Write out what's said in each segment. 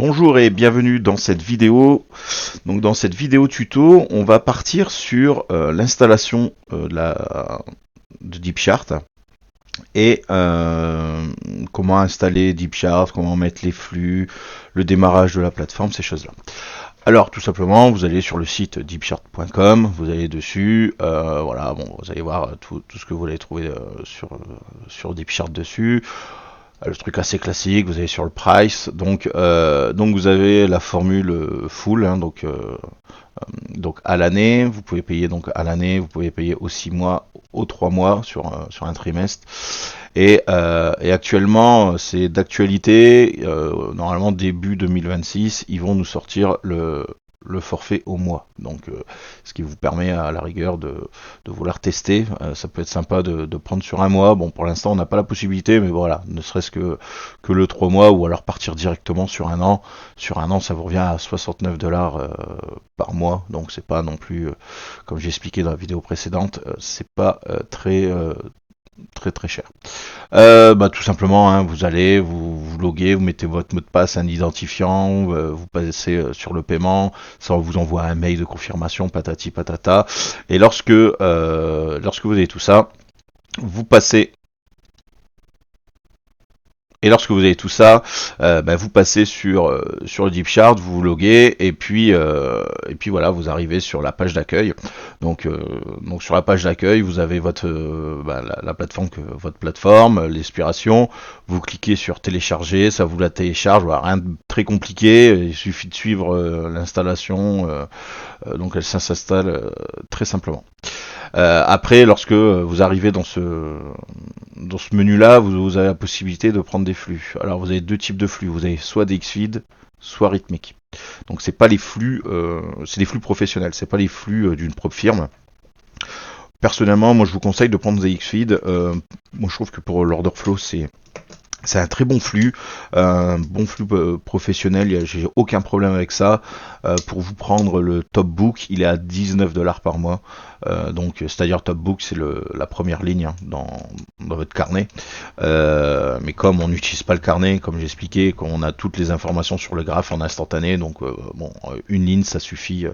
Bonjour et bienvenue dans cette vidéo. Donc dans cette vidéo tuto, on va partir sur l'installation de DeepChart et comment installer DeepChart, comment mettre les flux, le démarrage de la plateforme, ces choses-là. Alors tout simplement, vous allez sur le site deepchart.com, vous allez dessus, voilà, bon, vous allez voir tout ce que vous allez trouver sur DeepChart dessus. Le truc assez classique, vous allez sur le price, donc vous avez la formule full, hein, donc à l'année, vous pouvez payer donc à l'année, vous pouvez payer aux 6 mois, aux 3 mois sur un trimestre. Et actuellement, c'est d'actualité, normalement début 2026, ils vont nous sortir le forfait au mois. Donc, ce qui vous permet à la rigueur de vouloir tester. Ça peut être sympa de prendre sur un mois. Bon, pour l'instant, on n'a pas la possibilité, mais voilà, ne serait-ce que le 3 mois ou alors partir directement sur un an. Sur un an, ça vous revient à 69 $ par mois. Donc, c'est pas non plus, comme j'ai expliqué dans la vidéo précédente, c'est pas très cher. Tout simplement, hein, vous allez, vous loguez, vous mettez votre mot de passe, un identifiant, vous passez sur le paiement, ça vous envoie un mail de confirmation, patati patata. Et lorsque vous avez tout ça, vous passez. Et lorsque vous avez tout ça, vous passez sur le DeepChart, vous vous loguez et puis voilà, vous arrivez sur la page d'accueil. Donc sur la page d'accueil, vous avez la plateforme votre plateforme, l'expiration. Vous cliquez sur télécharger, ça vous la télécharge. Voilà, rien de très compliqué. Il suffit de suivre l'installation. Donc elle s'installe très simplement. Après, lorsque vous arrivez dans ce menu-là, vous avez la possibilité de prendre des flux. Alors vous avez deux types de flux. Vous avez soit des XFeed, soit rythmique. Donc c'est pas les flux, c'est des flux professionnels. C'est pas les flux d'une propre firme. Personnellement, moi je vous conseille de prendre des XFeed. Moi je trouve que pour l'order flow c'est un très bon flux, un bon flux professionnel, j'ai aucun problème avec ça. Pour vous prendre le Top Book, il est à 19 $ par mois. Donc c'est-à-dire Top Book, c'est la première ligne, hein, dans votre carnet. Mais comme on n'utilise pas le carnet, comme j'ai expliqué, qu'on a toutes les informations sur le graphe en instantané, donc une ligne ça suffit.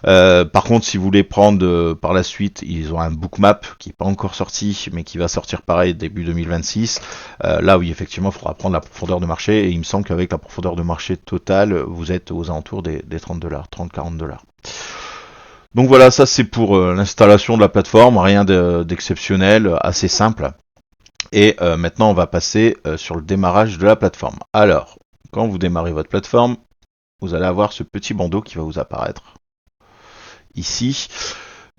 Par contre, si vous voulez prendre par la suite, ils ont un bookmap qui n'est pas encore sorti, mais qui va sortir pareil début 2026. Là oui, effectivement, il faudra prendre la profondeur de marché, et il me semble qu'avec la profondeur de marché totale, vous êtes aux alentours des 30 $, 30-40 $. Donc voilà, ça c'est pour l'installation de la plateforme, rien d'exceptionnel, assez simple. Et maintenant on va passer sur le démarrage de la plateforme. Alors, quand vous démarrez votre plateforme, vous allez avoir ce petit bandeau qui va vous apparaître ici.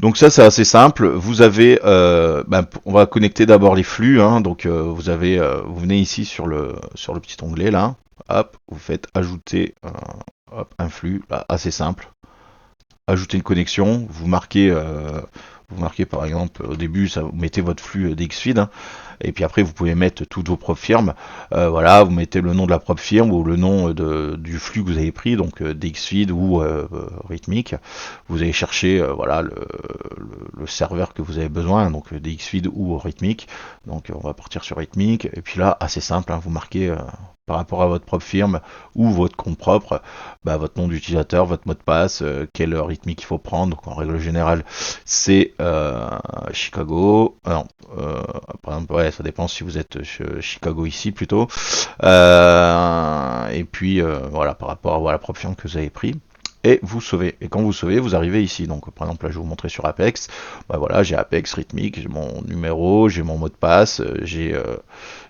Donc ça c'est assez simple. Vous avez, on va connecter d'abord les flux. Hein. Donc vous venez ici sur le petit onglet là. Hop, vous faites ajouter un flux, là, assez simple. Ajouter une connexion. Vous marquez par exemple au début, vous mettez votre flux DXFeed. Hein. Et puis après vous pouvez mettre toutes vos propres firmes. Voilà, vous mettez le nom de la propre firme ou le nom du flux que vous avez pris, donc DXFeed ou rythmique. Vous allez chercher le serveur que vous avez besoin, donc DXFeed ou rythmique. Donc on va partir sur rythmique. Et puis là, assez simple, hein, vous marquez par rapport à votre propre firme ou votre compte propre, votre nom d'utilisateur, votre mot de passe, quel rythmique il faut prendre. Donc en règle générale, c'est Chicago. Non, par exemple, ouais, ça dépend si vous êtes Chicago ici plutôt. Et puis voilà, par rapport à la propre firme que vous avez pris. Et vous sauvez. Et quand vous sauvez, vous arrivez ici. Donc par exemple, là je vais vous montrer sur Apex. Voilà, j'ai Apex rythmique, j'ai mon numéro, j'ai mon mot de passe, j'ai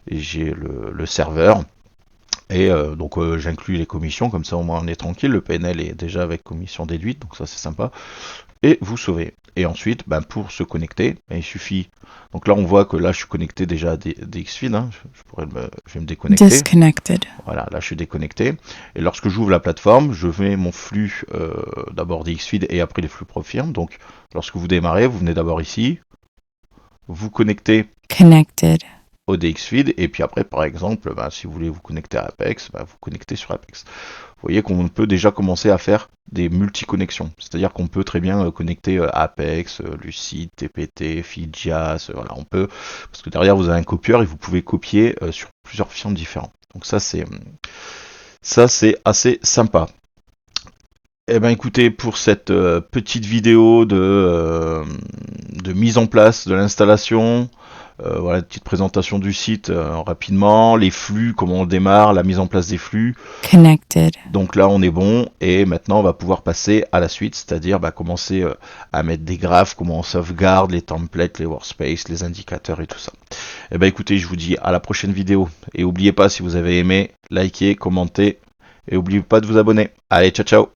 le serveur. Et donc j'inclus les commissions, comme ça au moins on est tranquille, le PNL est déjà avec commission déduite, donc ça c'est sympa. Et vous sauvez. Et ensuite, pour se connecter, il suffit. Donc là on voit que là je suis connecté déjà à DXFeed, hein. Je vais me déconnecter. Disconnected. Voilà, là je suis déconnecté. Et lorsque j'ouvre la plateforme, je mets mon flux d'abord DXFeed et après les flux PropFirm. Donc lorsque vous démarrez, vous venez d'abord ici, vous connectez Connected. au DXFeed, et puis après par exemple si vous voulez vous connecter à Apex, vous connectez sur Apex. Vous voyez qu'on peut déjà commencer à faire des multi-connexions, c'est-à-dire qu'on peut très bien connecter Apex, Lucid, TPT, Fidjas, voilà, on peut, parce que derrière vous avez un copieur et vous pouvez copier sur plusieurs firmes différentes. Donc ça Ça, c'est assez sympa. Eh ben écoutez, pour cette petite vidéo de mise en place de l'installation, voilà, petite présentation du site rapidement, les flux, comment on démarre, la mise en place des flux. Connected. Donc là, on est bon et maintenant, on va pouvoir passer à la suite, c'est-à-dire commencer à mettre des graphes, comment on sauvegarde, les templates, les workspaces, les indicateurs et tout ça. Eh ben écoutez, je vous dis à la prochaine vidéo et n'oubliez pas si vous avez aimé, likez, commentez et n'oubliez pas de vous abonner. Allez, ciao ciao.